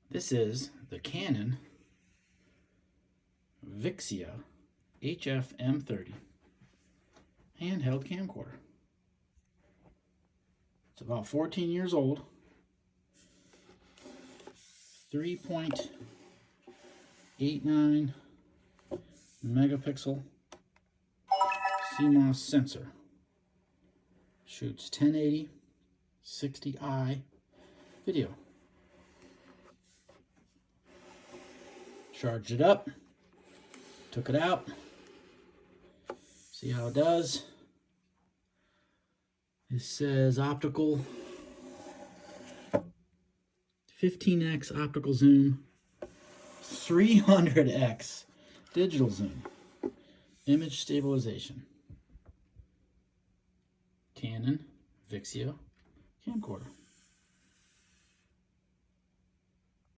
This is the Canon Vixia HFM30 handheld camcorder. It's about 14 years old. 3.89 megapixel CMOS sensor. Shoots 1080 60i video. Charged it up, took it out, see how it does. It says optical 15x optical zoom, 300x digital zoom, image stabilization. Canon Vixia camcorder.